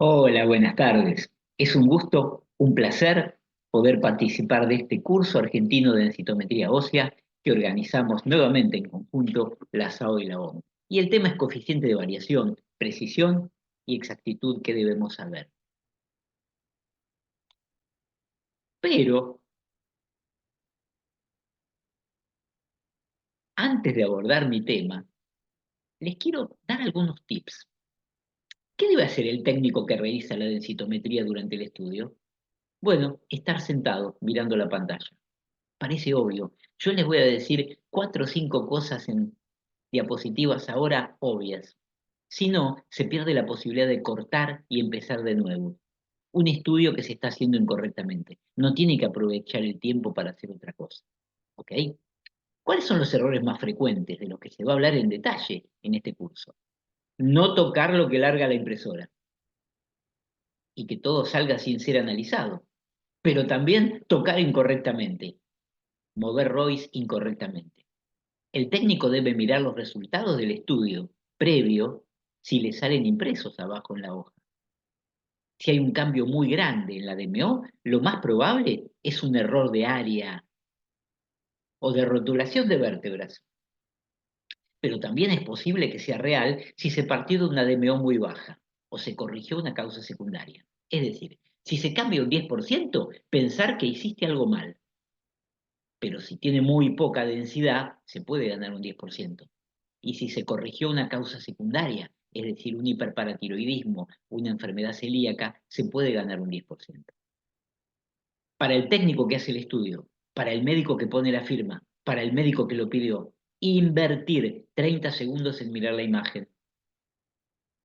Hola, buenas tardes. Es un gusto, un placer poder participar de este curso argentino de densitometría ósea que organizamos nuevamente en conjunto la SAO y la OMS. Y el tema es coeficiente de variación, precisión y exactitud que debemos saber. Pero antes de abordar mi tema, les quiero dar algunos tips. ¿Qué debe hacer el técnico que realiza la densitometría durante el estudio? Bueno, estar sentado mirando la pantalla. Parece obvio. Yo les voy a decir cuatro o cinco cosas en diapositivas ahora obvias. Si no, se pierde la posibilidad de cortar y empezar de nuevo. Un estudio que se está haciendo incorrectamente. No tiene que aprovechar el tiempo para hacer otra cosa. ¿Ok? ¿Cuáles son los errores más frecuentes de los que se va a hablar en detalle en este curso? No tocar lo que larga la impresora y que todo salga sin ser analizado. Pero también tocar incorrectamente, mover ROIs incorrectamente. El técnico debe mirar los resultados del estudio previo si le salen impresos abajo en la hoja. Si hay un cambio muy grande en la DMO, lo más probable es un error de área o de rotulación de vértebras. Pero también es posible que sea real si se partió de una DMO muy baja o se corrigió una causa secundaria. Es decir, si se cambia un 10%, pensar que hiciste algo mal. Pero si tiene muy poca densidad, se puede ganar un 10%. Y si se corrigió una causa secundaria, es decir, un hiperparatiroidismo, una enfermedad celíaca, se puede ganar un 10%. Para el técnico que hace el estudio, para el médico que pone la firma, para el médico que lo pidió, invertir 30 segundos en mirar la imagen.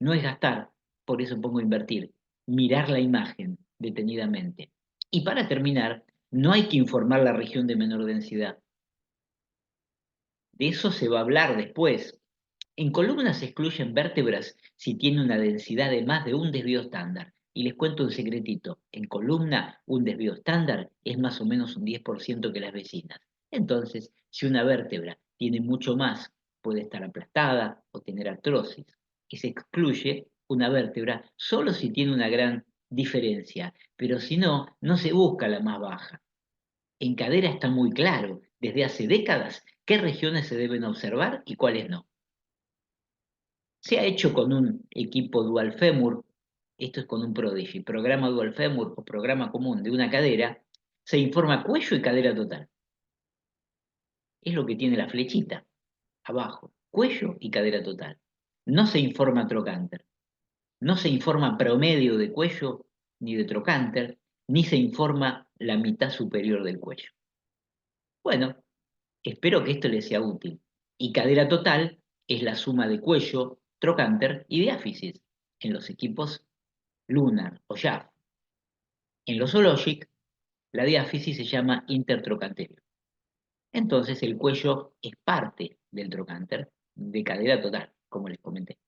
No es gastar, por eso pongo invertir, mirar la imagen detenidamente. Y para terminar, no hay que informar la región de menor densidad. De eso se va a hablar después. En columnas se excluyen vértebras si tiene una densidad de más de un desvío estándar. Y les cuento un secretito. En columna, un desvío estándar es más o menos un 10% que las vecinas. Entonces, si una vértebra tiene mucho más, puede estar aplastada o tener artrosis. Y se excluye una vértebra solo si tiene una gran diferencia. Pero si no, no se busca la más baja. En cadera está muy claro, desde hace décadas, qué regiones se deben observar y cuáles no. Se ha hecho con un equipo dual fémur, esto es con un Prodigy, programa dual fémur o programa común de una cadera, se informa cuello y cadera total. Es lo que tiene la flechita abajo, cuello y cadera total. No se informa trocánter, no se informa promedio de cuello ni de trocánter, ni se informa la mitad superior del cuello. Bueno, espero que esto les sea útil. Y cadera total es la suma de cuello, trocánter y diáfisis en los equipos Lunar o JAF. En los Zoologic, la diáfisis se llama intertrocanterio. Entonces el cuello es parte del trocánter de cadera total, como les comenté.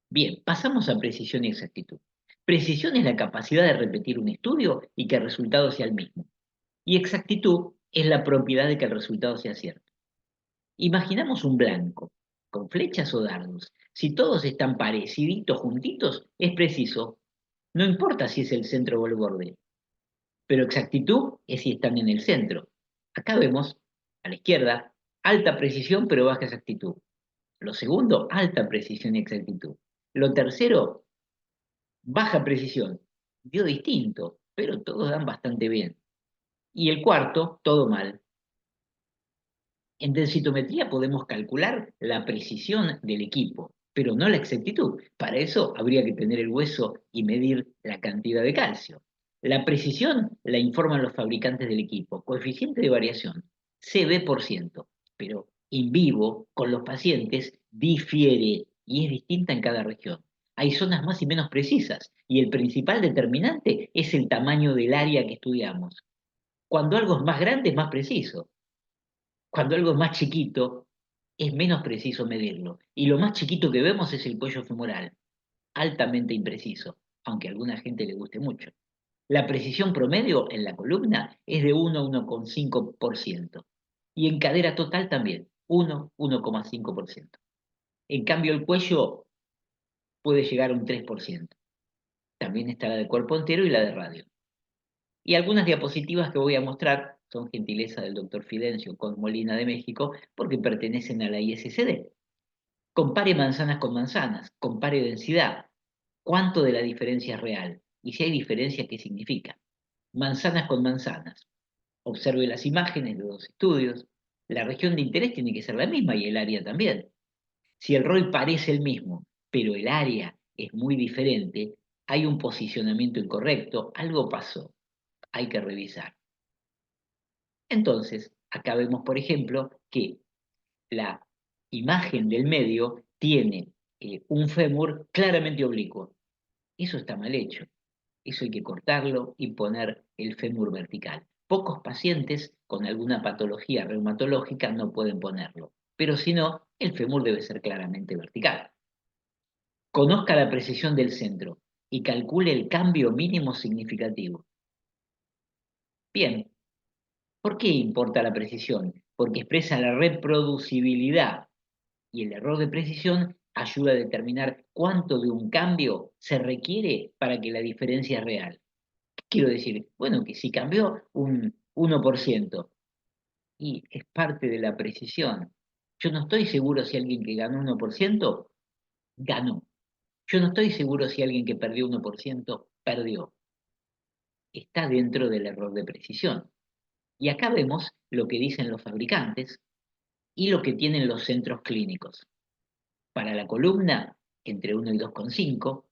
Bien, pasamos a precisión y exactitud. Precisión es la capacidad de repetir un estudio y que el resultado sea el mismo. Y exactitud es la propiedad de que el resultado sea cierto. Imaginamos un blanco, con flechas o dardos. Si todos están pareciditos, juntitos, es preciso. No importa si es el centro o el borde, pero exactitud es si están en el centro. Acá vemos, a la izquierda, alta precisión pero baja exactitud. Lo segundo, alta precisión y exactitud. Lo tercero, baja precisión. Dio distinto, pero todos dan bastante bien. Y el cuarto, todo mal. En densitometría podemos calcular la precisión del equipo, pero no la exactitud. Para eso habría que tener el hueso y medir la cantidad de calcio. La precisión la informan los fabricantes del equipo. Coeficiente de variación, CB%, pero en vivo, con los pacientes, difiere y es distinta en cada región. Hay zonas más y menos precisas y el principal determinante es el tamaño del área que estudiamos. Cuando algo es más grande es más preciso. Cuando algo es más chiquito, es menos preciso medirlo. Y lo más chiquito que vemos es el cuello femoral, altamente impreciso, aunque a alguna gente le guste mucho. La precisión promedio en la columna es de 1 a 1,5%. Y en cadera total también, 1,5%. En cambio, el cuello puede llegar a un 3%. También está la de cuerpo entero y la de radio. Y algunas diapositivas que voy a mostrar son gentileza del doctor Fidencio con Molina de México porque pertenecen a la ISCD. Compare manzanas con manzanas, compare densidad, cuánto de la diferencia es real y si hay diferencia, ¿qué significa? Manzanas con manzanas. Observe las imágenes de dos estudios. La región de interés tiene que ser la misma y el área también. Si el ROI parece el mismo, pero el área es muy diferente, hay un posicionamiento incorrecto, algo pasó, hay que revisar. Entonces, acá vemos, por ejemplo, que la imagen del medio tiene un fémur claramente oblicuo. Eso está mal hecho. Eso hay que cortarlo y poner el fémur vertical. Pocos pacientes con alguna patología reumatológica no pueden ponerlo, pero si no, el fémur debe ser claramente vertical. Conozca la precisión del centro y calcule el cambio mínimo significativo. Bien, ¿por qué importa la precisión? Porque expresa la reproducibilidad y el error de precisión ayuda a determinar cuánto de un cambio se requiere para que la diferencia es real. ¿Qué quiero decir? Bueno, que si cambió un 1% y es parte de la precisión. Yo no estoy seguro si alguien que ganó 1% ganó. Yo no estoy seguro si alguien que perdió 1% perdió. Está dentro del error de precisión. Y acá vemos lo que dicen los fabricantes y lo que tienen los centros clínicos. Para la columna, entre 1 y 2,5,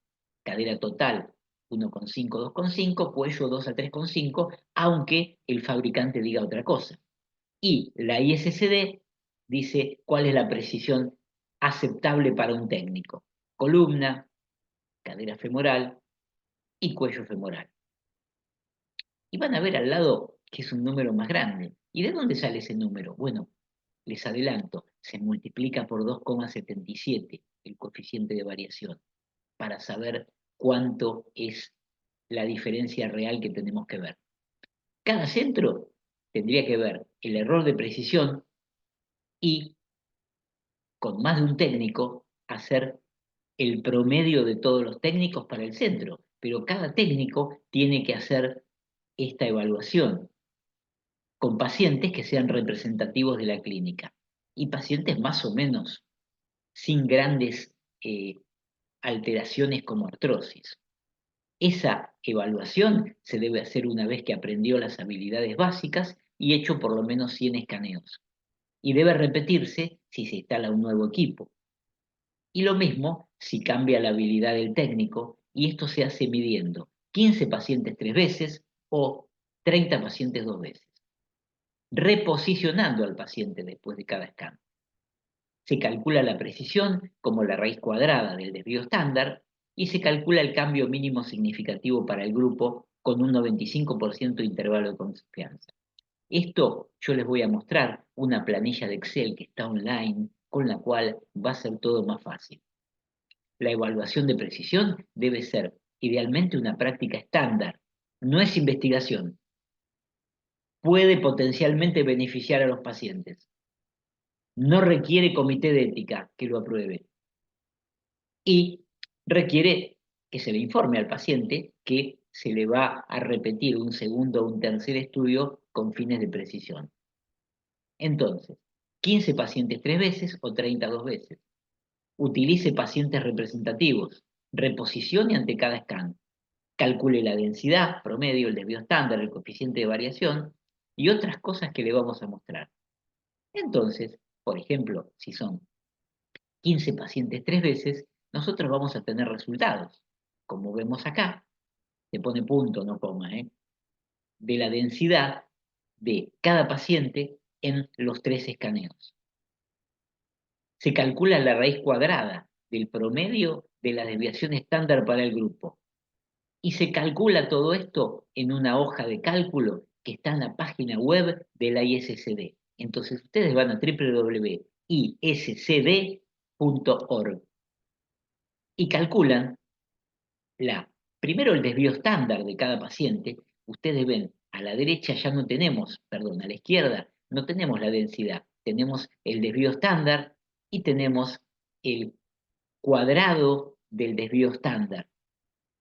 cadera total 1,5, 2,5, cuello 2 a 3,5, aunque el fabricante diga otra cosa. Y la ISCD dice cuál es la precisión aceptable para un técnico. Columna, cadera femoral y cuello femoral. Y van a ver al lado que es un número más grande. ¿Y de dónde sale ese número? Bueno, les adelanto, se multiplica por 2,77 el coeficiente de variación para saber cuánto es la diferencia real que tenemos que ver. Cada centro tendría que ver el error de precisión y, con más de un técnico, hacer el promedio de todos los técnicos para el centro. Pero cada técnico tiene que hacer esta evaluación con pacientes que sean representativos de la clínica y pacientes más o menos sin grandes alteraciones como artrosis. Esa evaluación se debe hacer una vez que aprendió las habilidades básicas y hecho por lo menos 100 escaneos. Y debe repetirse si se instala un nuevo equipo. Y lo mismo si cambia la habilidad del técnico y esto se hace midiendo 15 pacientes 3 veces o 30 pacientes 2 veces, reposicionando al paciente después de cada escáner. Se calcula la precisión como la raíz cuadrada del desvío estándar y se calcula el cambio mínimo significativo para el grupo con un 95% de intervalo de confianza. Esto yo les voy a mostrar una planilla de Excel que está online con la cual va a ser todo más fácil. La evaluación de precisión debe ser idealmente una práctica estándar, no es investigación. Puede potencialmente beneficiar a los pacientes. No requiere comité de ética que lo apruebe. Y requiere que se le informe al paciente que se le va a repetir un segundo o un tercer estudio con fines de precisión. Entonces, 15 pacientes 3 veces o 30 2 veces. Utilice pacientes representativos. Reposicione ante cada scan. Calcule la densidad, promedio, el desvío estándar, el coeficiente de variación y otras cosas que le vamos a mostrar. Entonces, por ejemplo, si son 15 pacientes 3 veces, nosotros vamos a tener resultados. Como vemos acá, se pone punto, no coma, de la densidad de cada paciente en los 3 escaneos. Se calcula la raíz cuadrada del promedio de la desviación estándar para el grupo. Y se calcula todo esto en una hoja de cálculo que está en la página web de la ISCD. Entonces ustedes van a www.iscd.org y calculan primero el desvío estándar de cada paciente. Ustedes ven, a la derecha ya no tenemos, perdón, a la izquierda no tenemos la densidad, tenemos el desvío estándar y tenemos el cuadrado del desvío estándar.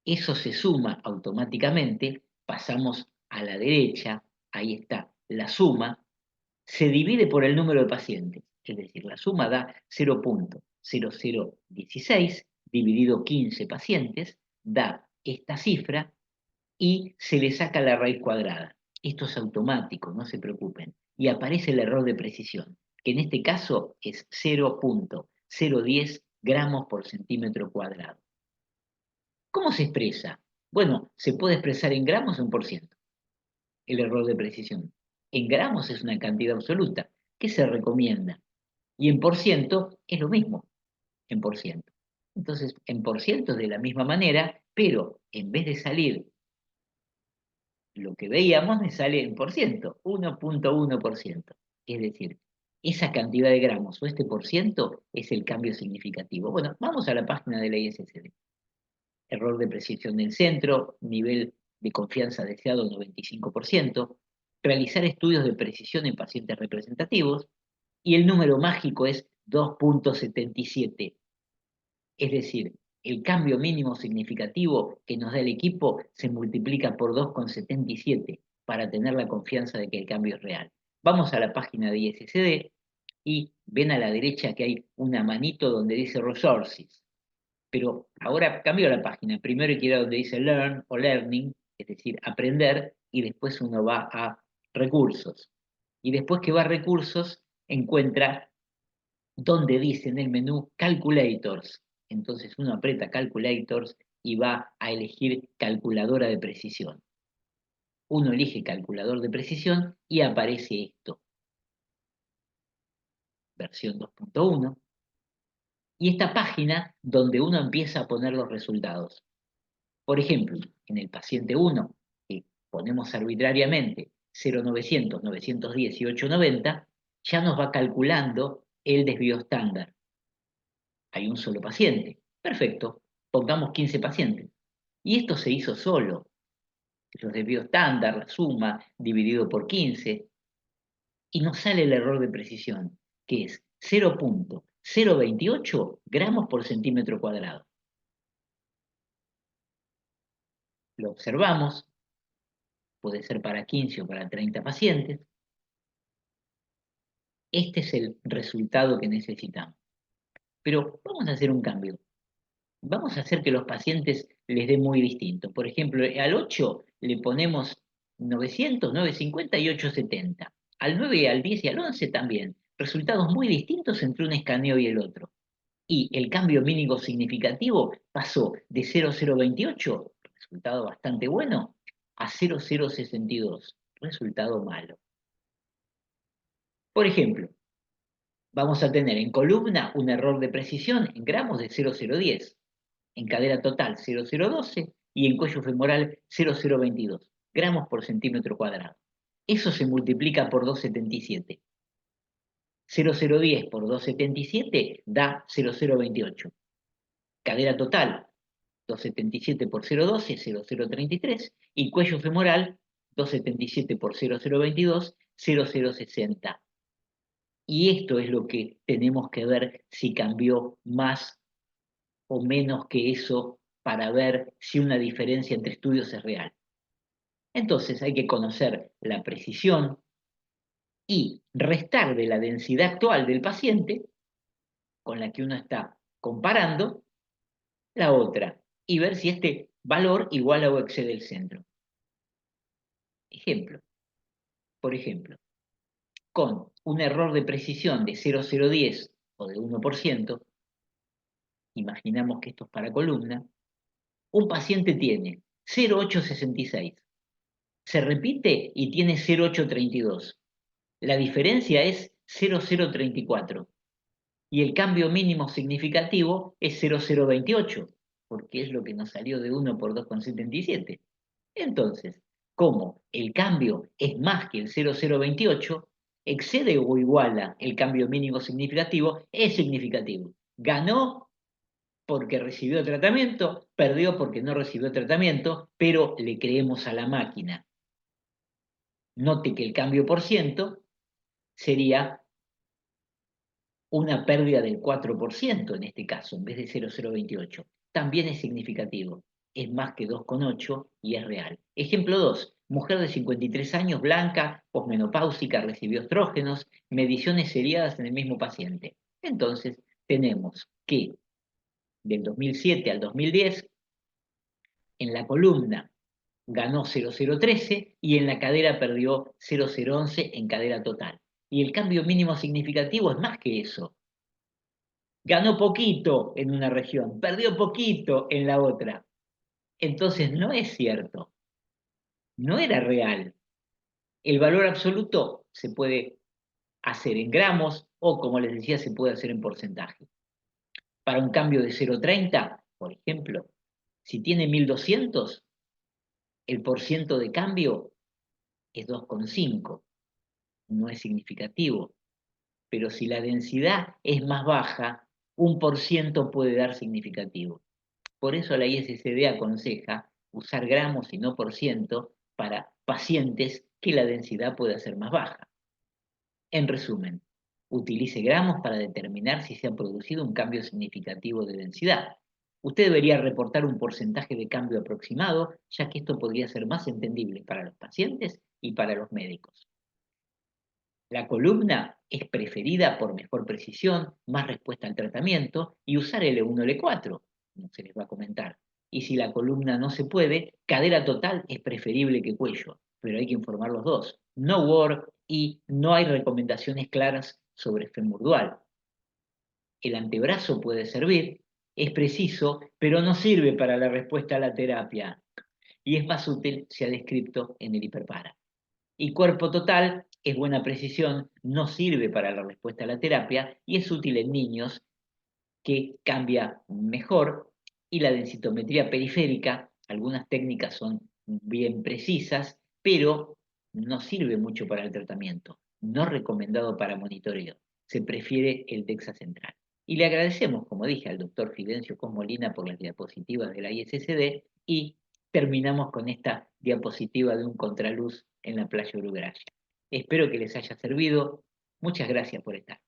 Eso se suma automáticamente, pasamos a la derecha, ahí está la suma, se divide por el número de pacientes, es decir, la suma da 0,0016 dividido 15 pacientes, da esta cifra y se le saca la raíz cuadrada. Esto es automático, no se preocupen. Y aparece el error de precisión, que en este caso es 0,010 gramos por centímetro cuadrado. ¿Cómo se expresa? Bueno, se puede expresar en gramos o en por ciento, el error de precisión. En gramos es una cantidad absoluta, que se recomienda. Y en por ciento es lo mismo, en por ciento. Entonces, en por ciento es de la misma manera, pero en vez de salir lo que veíamos, me sale en por ciento, 1,1%. Es decir, esa cantidad de gramos o este por ciento es el cambio significativo. Bueno, vamos a la página de la ISSD. Error de precisión del centro, nivel de confianza deseado 95%, realizar estudios de precisión en pacientes representativos, y el número mágico es 2,77. Es decir, el cambio mínimo significativo que nos da el equipo se multiplica por 2,77 para tener la confianza de que el cambio es real. Vamos a la página de ISSD y ven a la derecha que hay una manito donde dice Resources. Pero ahora cambio la página. Primero hay que ir a donde dice Learn o Learning, es decir, aprender, y después uno va a Recursos. Y después que va a Recursos, encuentra donde dice en el menú Calculators. Entonces uno aprieta Calculators y va a elegir calculadora de precisión. Uno elige calculador de precisión y aparece esto, versión 2,1. Y esta página donde uno empieza a poner los resultados. Por ejemplo, en el paciente 1, que ponemos arbitrariamente 0,900, 910 y 890, ya nos va calculando el desvío estándar. Hay un solo paciente. Perfecto, pongamos 15 pacientes. Y esto se hizo solo. Los desvíos estándar, la suma, dividido por 15, y nos sale el error de precisión, que es 0,028 gramos por centímetro cuadrado. Lo observamos, puede ser para 15 o para 30 pacientes. Este es el resultado que necesitamos. Pero vamos a hacer un cambio. Vamos a hacer que los pacientes les dé muy distinto. Por ejemplo, al 8 le ponemos 900, 950 y 870. Al 9, al 10 y al 11 también. Resultados muy distintos entre un escaneo y el otro. Y el cambio mínimo significativo pasó de 0,028, resultado bastante bueno, a 0,062, resultado malo. Por ejemplo, vamos a tener en columna un error de precisión en gramos de 0,010, en cadera total 0,012 y en cuello femoral 0,022 gramos por centímetro cuadrado. Eso se multiplica por 2,77. 0,010 por 2,77 da 0,028. Cadera total 2,77 por 0,12, 0,033 y cuello femoral 2,77 por 0,022, 0,060. Y esto es lo que tenemos que ver si cambió más o menos que eso para ver si una diferencia entre estudios es real. Entonces hay que conocer la precisión y restar de la densidad actual del paciente con la que uno está comparando la otra y ver si este valor iguala o excede el centro. Ejemplo, por ejemplo, con un error de precisión de 0,010 o de 1%, imaginamos que esto es para columna, un paciente tiene 0,866, se repite y tiene 0,832. La diferencia es 0,034 y el cambio mínimo significativo es 0,028, porque es lo que nos salió de 1 por 2,77. Entonces, como el cambio es más que el 0,028, excede o iguala el cambio mínimo significativo, es significativo. Ganó porque recibió tratamiento, perdió porque no recibió tratamiento, pero le creemos a la máquina. Note que el cambio por ciento sería una pérdida del 4% en este caso, en vez de 0,028. También es significativo. es más que 2,8 y es real. Ejemplo 2. Mujer de 53 años, blanca, posmenopáusica, recibió estrógenos, mediciones seriadas en el mismo paciente. Entonces, tenemos que del 2007 al 2010, en la columna ganó 0,013 y en la cadera perdió 0,011 en cadera total. Y el cambio mínimo significativo es más que eso. Ganó poquito en una región, perdió poquito en la otra. Entonces no es cierto, no era real. El valor absoluto se puede hacer en gramos o, como les decía, se puede hacer en porcentaje. Para un cambio de 0,30, por ejemplo, si tiene 1200, el porciento de cambio es 2,5, no es significativo. Pero si la densidad es más baja, 1% puede dar significativo. Por eso la ISSD aconseja usar gramos y no por ciento para pacientes que la densidad puede ser más baja. En resumen, utilice gramos para determinar si se ha producido un cambio significativo de densidad. Usted debería reportar un porcentaje de cambio aproximado, ya que esto podría ser más entendible para los pacientes y para los médicos. La columna es preferida por mejor precisión, más respuesta al tratamiento y usar L1, L4, como se les va a comentar. Y si la columna no se puede, cadera total es preferible que cuello, pero hay que informar los dos. No WOR y no hay recomendaciones claras sobre fémur dual. El antebrazo puede servir, es preciso, pero no sirve para la respuesta a la terapia y es más útil si ha descrito en el hiperpara. Y cuerpo total es buena precisión, no sirve para la respuesta a la terapia y es útil en niños que cambia mejor. Y la densitometría periférica, algunas técnicas son bien precisas, pero no sirve mucho para el tratamiento, no recomendado para monitoreo. Se prefiere el DEXA central. Y le agradecemos, como dije, al doctor Fidencio Cosmolina por las diapositivas de la ISSD y terminamos con esta diapositiva de un contraluz en la playa Uruguaya. Espero que les haya servido. Muchas gracias por estar.